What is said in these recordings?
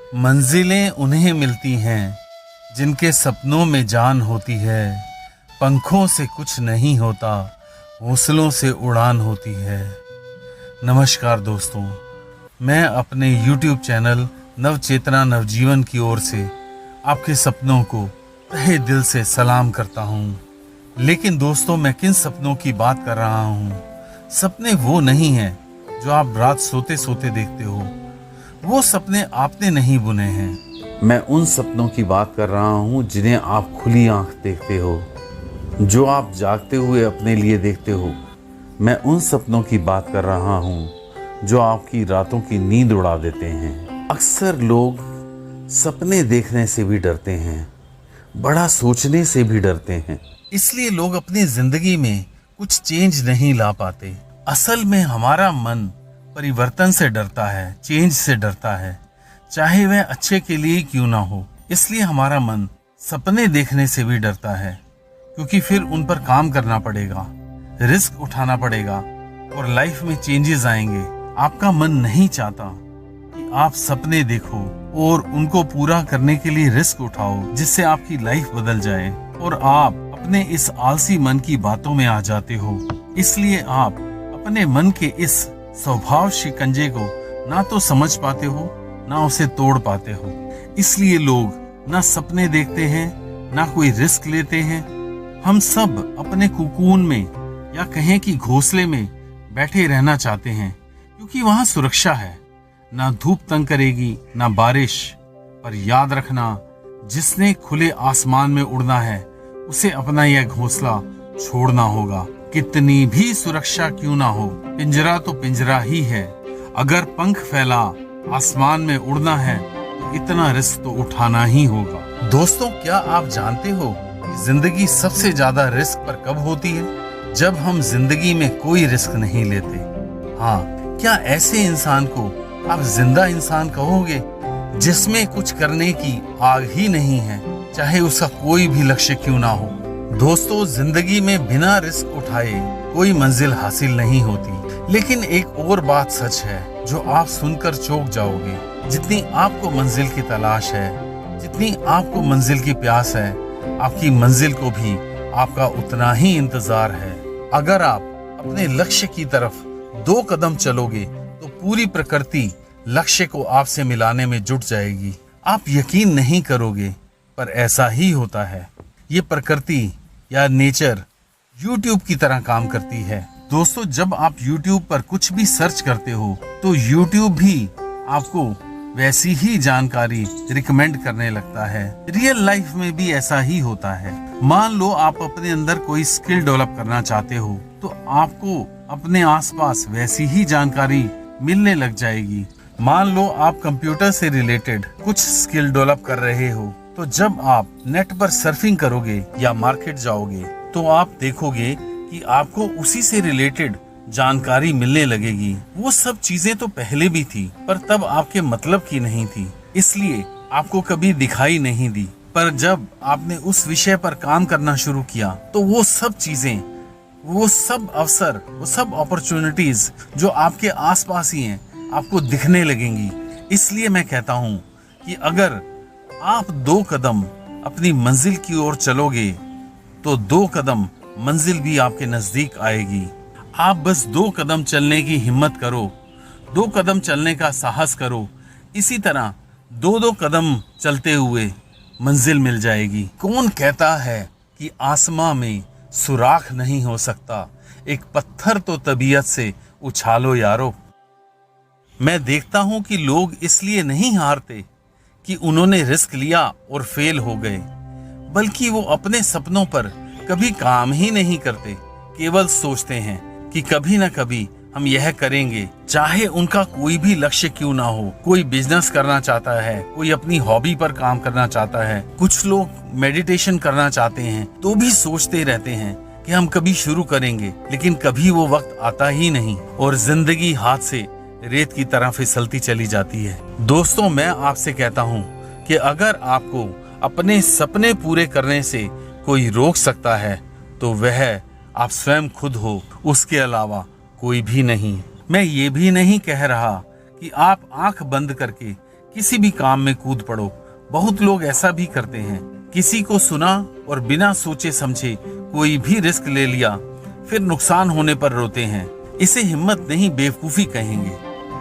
मंजिलें उन्हें मिलती हैं जिनके सपनों में जान होती है। पंखों से कुछ नहीं होता, हौसलों से उड़ान होती है। नमस्कार दोस्तों, मैं अपने YouTube चैनल नवचेतना नवजीवन की ओर से आपके सपनों को तहे दिल से सलाम करता हूँ। लेकिन दोस्तों, मैं किन सपनों की बात कर रहा हूँ? सपने वो नहीं हैं जो आप रात सोते सोते देखते हो। वो सपने आपने नहीं बुने हैं। मैं उन सपनों की बात कर रहा हूँ जिन्हें आप खुली आंख देखते हो, जो आप जागते हुए अपने लिए देखते हो। मैं उन सपनों की बात कर रहा हूँ जो आपकी रातों की नींद उड़ा देते हैं। अक्सर लोग सपने देखने से भी डरते हैं, बड़ा सोचने से भी डरते हैं। इसलिए लोग अपनी जिंदगी में कुछ चेंज नहीं ला पाते। असल में हमारा मन परिवर्तन से डरता है, चेंज से डरता है, चाहे वह अच्छे के लिए क्यों ना हो। इसलिए हमारा मन सपने देखने से भी डरता है, क्योंकि फिर उन पर काम करना पड़ेगा, रिस्क उठाना पड़ेगा और लाइफ में चेंजेस आएंगे। आपका मन नहीं चाहता कि आप सपने देखो और उनको पूरा करने के लिए रिस्क उठाओ, जिससे आपकी लाइफ बदल जाए और आप अपने इस आलसी मन की बातों में आ जाते हो। इसलिए आप अपने मन के इस स्वभाव शिकंजे को ना तो समझ पाते हो, ना उसे तोड़ पाते हो। इसलिए लोग ना सपने देखते हैं, ना कोई रिस्क लेते हैं। हम सब अपने कुकून में या कहें कि घोंसले में बैठे रहना चाहते हैं, क्योंकि वहां सुरक्षा है। ना धूप तंग करेगी, ना बारिश। पर याद रखना, जिसने खुले आसमान में उड़ना है, उसे अपना यह घोंसला छोड़ना होगा। कितनी भी सुरक्षा क्यों ना हो, पिंजरा तो पिंजरा ही है। अगर पंख फैला आसमान में उड़ना है तो इतना रिस्क तो उठाना ही होगा। दोस्तों, क्या आप जानते हो कि जिंदगी सबसे ज्यादा रिस्क पर कब होती है? जब हम जिंदगी में कोई रिस्क नहीं लेते। हाँ, क्या ऐसे इंसान को आप जिंदा इंसान कहोगे जिसमें कुछ करने की आग ही नहीं है, चाहे उसका कोई भी लक्ष्य क्यों ना हो? दोस्तों, जिंदगी में बिना रिस्क उठाए कोई मंजिल हासिल नहीं होती। लेकिन एक और बात सच है जो आप सुनकर चौंक जाओगे। जितनी आपको मंजिल की तलाश है, जितनी आपको मंजिल की प्यास है, आपकी मंजिल को भी आपका उतना ही इंतजार है। अगर आप अपने लक्ष्य की तरफ 2 कदम चलोगे तो पूरी प्रकृति लक्ष्य को आपसे मिलाने में जुट जाएगी। आप यकीन नहीं करोगे, पर ऐसा ही होता है। ये प्रकृति या नेचर YouTube की तरह काम करती है। दोस्तों, जब आप YouTube पर कुछ भी सर्च करते हो तो YouTube भी आपको वैसी ही जानकारी रिकमेंड करने लगता है। रियल लाइफ में भी ऐसा ही होता है। मान लो आप अपने अंदर कोई स्किल डेवलप करना चाहते हो तो आपको अपने आसपास वैसी ही जानकारी मिलने लग जाएगी। मान लो आप कंप्यूटर से रिलेटेड कुछ स्किल डेवलप कर रहे हो, तो जब आप नेट पर सर्फिंग करोगे या मार्केट जाओगे तो आप देखोगे कि आपको उसी से रिलेटेड जानकारी मिलने लगेगी। वो सब चीजें तो पहले भी थी, पर तब आपके मतलब की नहीं थी, इसलिए आपको कभी दिखाई नहीं दी। पर जब आपने उस विषय पर काम करना शुरू किया तो वो सब चीजें, वो सब अवसर, वो सब अपॉर्चुनिटीज जो आपके आसपास ही हैं, आपको दिखने लगेंगी। इसलिए मैं कहता हूँ कि अगर आप 2 कदम अपनी मंजिल की ओर चलोगे तो 2 कदम मंजिल भी आपके नजदीक आएगी। आप बस 2 कदम चलने की हिम्मत करो, 2 कदम चलने का साहस करो। इसी तरह 2-2 कदम चलते हुए मंजिल मिल जाएगी। कौन कहता है कि आसमां में सुराख नहीं हो सकता? एक पत्थर तो तबीयत से उछालो यारो। मैं देखता हूं कि लोग इसलिए नहीं हारते कि उन्होंने रिस्क लिया और फेल हो गए, बल्कि वो अपने सपनों पर कभी काम ही नहीं करते। केवल सोचते हैं कि कभी ना कभी हम यह करेंगे, चाहे उनका कोई भी लक्ष्य क्यों ना हो। कोई बिजनेस करना चाहता है, कोई अपनी हॉबी पर काम करना चाहता है, कुछ लोग मेडिटेशन करना चाहते हैं, तो भी सोचते रहते हैं कि हम कभी शुरू करेंगे, लेकिन कभी वो वक्त आता ही नहीं और जिंदगी हाथ से रेत की तरह फिसलती चली जाती है। दोस्तों, मैं आपसे कहता हूँ कि अगर आपको अपने सपने पूरे करने से कोई रोक सकता है तो वह आप स्वयं खुद हो, उसके अलावा कोई भी नहीं। मैं ये भी नहीं कह रहा कि आप आंख बंद करके किसी भी काम में कूद पड़ो। बहुत लोग ऐसा भी करते हैं, किसी को सुना और बिना सोचे समझे कोई भी रिस्क ले लिया, फिर नुकसान होने पर रोते हैं। इसे हिम्मत नहीं बेवकूफी कहेंगे।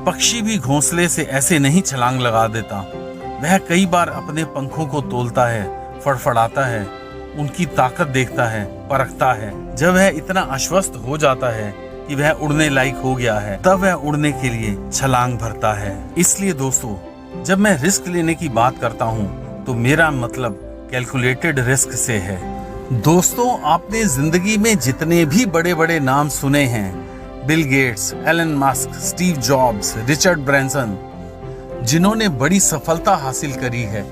पक्षी भी घोंसले से ऐसे नहीं छलांग लगा देता। वह कई बार अपने पंखों को तोलता है, फड़फड़ाता है, उनकी ताकत देखता है, परखता है। जब वह इतना आश्वस्त हो जाता है कि वह उड़ने लायक हो गया है, तब वह उड़ने के लिए छलांग भरता है। इसलिए दोस्तों, जब मैं रिस्क लेने की बात करता हूँ तो मेरा मतलब कैलकुलेटेड रिस्क से है। दोस्तों, आपने जिंदगी में जितने भी बड़े बड़े नाम सुने हैं, Bill Gates, Elon Musk, Steve Jobs, Richard Branson, जिन्होंने बड़ी सफलता हासिल करी है,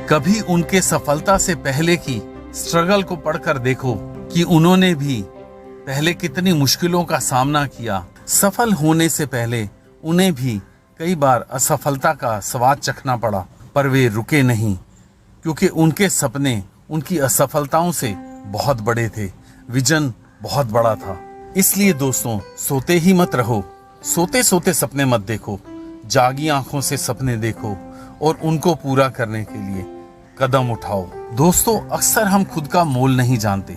कभी उनके सफलता से पहले की स्ट्रगल को पढ़कर देखो कि उन्होंने भी पहले कितनी मुश्किलों का सामना किया। सफल होने से पहले उन्हें भी कई बार असफलता का स्वाद चखना पड़ा, पर वे रुके नहीं, क्योंकि उनके सपने उनकी असफलताओं से बहुत बड़े थे। विजन बहुत बड़ा था। इसलिए दोस्तों, सोते ही मत रहो। सोते सोते सपने मत देखो, जागी आंखों से सपने देखो और उनको पूरा करने के लिए कदम उठाओ। दोस्तों, अक्सर हम खुद का मोल नहीं जानते।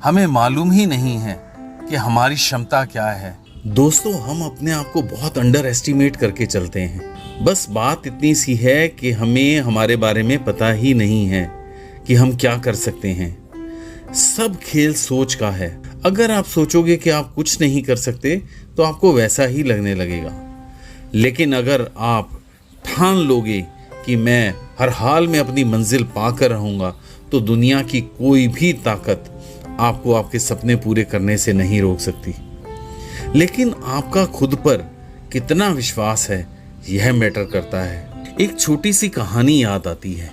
हमें मालूम ही नहीं है कि हमारी क्षमता क्या है। दोस्तों, हम अपने आप को बहुत अंडर एस्टिमेट करके चलते हैं। बस बात इतनी सी है कि हमें हमारे बारे में पता ही नहीं है कि हम क्या कर सकते हैं। सब खेल सोच का है। अगर आप सोचोगे कि आप कुछ नहीं कर सकते तो आपको वैसा ही लगने लगेगा। लेकिन अगर आप ठान लोगे कि मैं हर हाल में अपनी मंजिल पाकर रहूंगा, तो दुनिया की कोई भी ताकत आपको आपके सपने पूरे करने से नहीं रोक सकती। लेकिन आपका खुद पर कितना विश्वास है, यह मैटर करता है। एक छोटी सी कहानी याद आती है।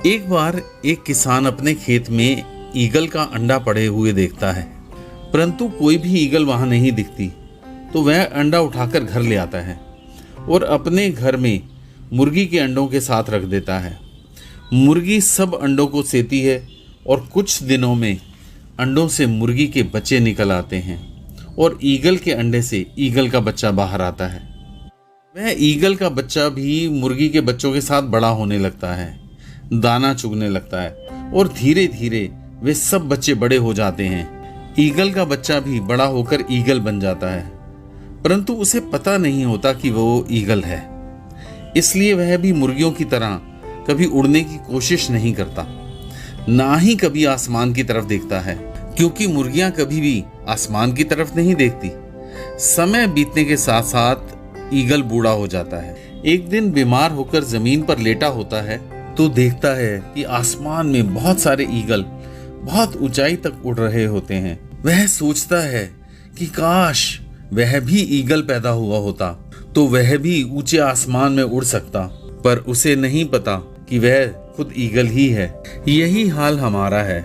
एक बार एक किसान अपने खेत में ईगल का अंडा पड़े हुए देखता है, परंतु कोई भी ईगल वहां नहीं दिखती। तो वह अंडा उठाकर घर ले आता है और अपने घर में मुर्गी के अंडों के साथ रख देता है। मुर्गी सब अंडों को सेती है और कुछ दिनों में अंडों से मुर्गी के बच्चे निकल आते हैं और ईगल के अंडे से ईगल का बच्चा बाहर आता है। वह ईगल का बच्चा भी मुर्गी के बच्चों के साथ बड़ा होने लगता है, दाना चुगने लगता है और धीरे धीरे वे सब बच्चे बड़े हो जाते हैं। ईगल का बच्चा भी बड़ा होकर ईगल बन जाता है, परंतु उसे पता नहीं होता कि वो ईगल है। इसलिए वह भी मुर्गियों की तरह कभी उड़ने की कोशिश नहीं करता, ना ही कभी आसमान की तरफ देखता है, क्योंकि मुर्गियां कभी भी आसमान की तरफ नहीं देखती। समय बीतने के साथ साथ ईगल बूढ़ा हो जाता है। एक दिन बीमार होकर जमीन पर लेटा होता है तो देखता है कि आसमान में बहुत सारे ईगल बहुत ऊंचाई तक उड़ रहे होते हैं। वह सोचता है कि काश वह भी ईगल पैदा हुआ होता तो वह भी ऊंचे आसमान में उड़ सकता, पर उसे नहीं पता कि वह खुद ईगल ही है। यही हाल हमारा है।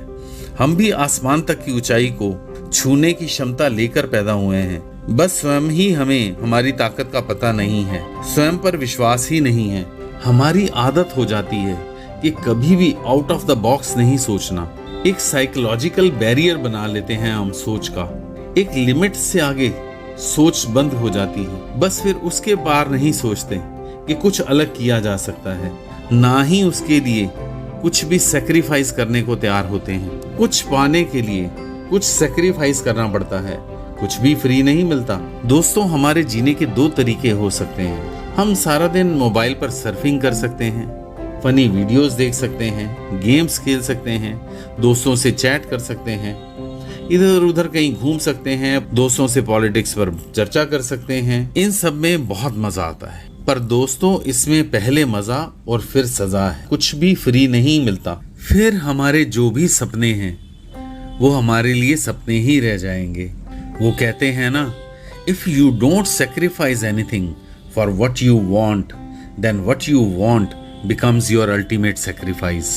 हम भी आसमान तक की ऊंचाई को छूने की क्षमता लेकर पैदा हुए हैं, बस स्वयं ही हमें हमारी ताकत का पता नहीं है, स्वयं पर विश्वास ही नहीं है। हमारी आदत हो जाती है कि कभी भी आउट ऑफ द बॉक्स नहीं सोचना। एक साइकोलॉजिकल बैरियर बना लेते हैं हम सोच का। एक लिमिट से आगे सोच बंद हो जाती है। बस फिर उसके पार नहीं सोचते कि कुछ अलग किया जा सकता है, ना ही उसके लिए कुछ भी सैक्रिफाइस करने को तैयार होते हैं। कुछ पाने के लिए कुछ सैक्रिफाइस करना पड़ता है, कुछ भी फ्री नहीं मिलता। दोस्तों, हमारे जीने के दो तरीके हो सकते हैं। हम सारा दिन मोबाइल पर सर्फिंग कर सकते हैं, फनी वीडियोस देख सकते हैं, गेम्स खेल सकते हैं, दोस्तों से चैट कर सकते हैं, इधर उधर कहीं घूम सकते हैं, दोस्तों से पॉलिटिक्स पर चर्चा कर सकते हैं। इन सब में बहुत मजा आता है, पर दोस्तों इसमें पहले मजा और फिर सजा है। कुछ भी फ्री नहीं मिलता। फिर हमारे जो भी सपने हैं वो हमारे लिए सपने ही रह जाएंगे। वो कहते हैं ना, if you don't sacrifice anything for what you want, then what you want becomes your ultimate sacrifice.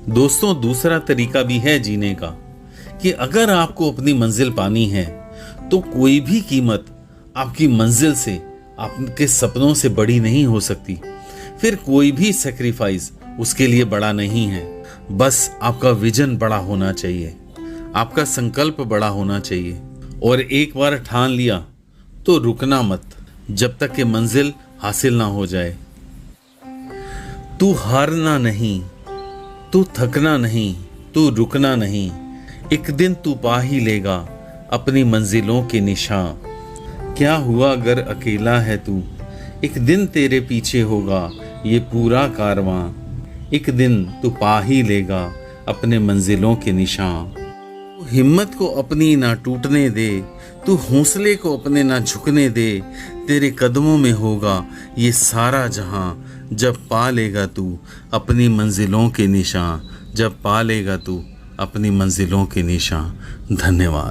दोस्तों, दूसरा तरीका भी है जीने का कि अगर आपको अपनी मंजिल पानी है तो कोई भी कीमत आपकी मंजिल से, आपके सपनों से बड़ी नहीं हो सकती। फिर कोई भी सेक्रीफाइस उसके लिए बड़ा नहीं है। बस आपका विजन बड़ा होना चाहिए, आपका संकल्प बड़ा होना चाहिए, और एक बार ठान लिया तो रुकना मत जब तक कि मंजिल हासिल ना हो जाए। तू हारना नहीं, तू थकना नहीं, तू रुकना नहीं। एक दिन तू पा ही लेगा अपनी मंजिलों के निशान। क्या हुआ अगर अकेला है तू, एक दिन तेरे पीछे होगा ये पूरा कारवां। एक दिन तू पा ही लेगा अपने मंजिलों के निशान। तू हिम्मत को अपनी ना टूटने दे, तू हौसले को अपने ना झुकने दे। तेरे कदमों में होगा ये सारा जहां, जब पा लेगा तू अपनी मंजिलों के निशान। जब पा लेगा तू अपनी मंजिलों के निशान। धन्यवाद।